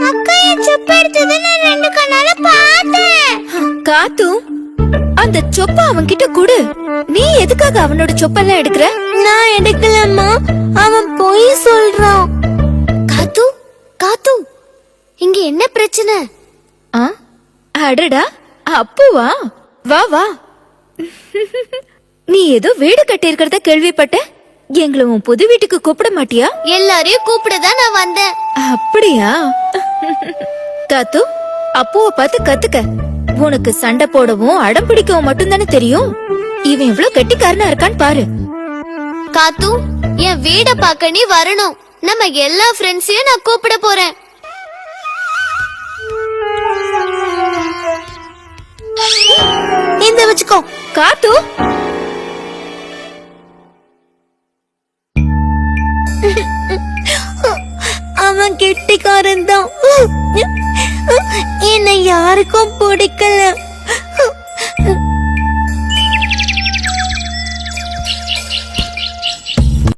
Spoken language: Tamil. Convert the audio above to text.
அக்கா என் செப்ப எடுத்ததை நான் 2 கண்ணால பார்த்தேன். காத்து, அந்த சொப்ப அவன்கிட்ட கொடு. நீ எதுக்காக அவனோட சொப்பெல்லாம் எடுக்கிற? நான் எடுக்கலம்மா, அவன் பொய் சொல்றான். காத்து காத்து, இங்க என்ன பிரச்சனை? அடடா, அப்புவா, வா வா. நீ ஏதோ வீடு கட்டி இருக்கிறத கேள்விப்பட்ட. எங்களை உன் புது வீட்டுக்கு கூப்பிட மாட்டியா? எல்லாரையும் கூப்பிடதான் நான் வந்தேன். அப்படியா? காத்து, அப்புவ பார்த்து கத்துக்க. உனக்கு சண்டை போடவும் அடம் பிடிக்கவும் மட்டும்தானே தெரியும். இவன் எவ்வளவு கெட்டிக்காரனா இருக்கான்னு பாரு. காத்து, என் வீட பார்க்க நீ வரணும். நம்ம எல்லா ஃப்ரெண்ட்ஸையும் நான் கூப்பிட போறேன். இந்த வச்சுக்கோ. காத்து, அவன் கெட்டிக்காரன் தான். என்னை யாருக்கும் பிடிக்கல.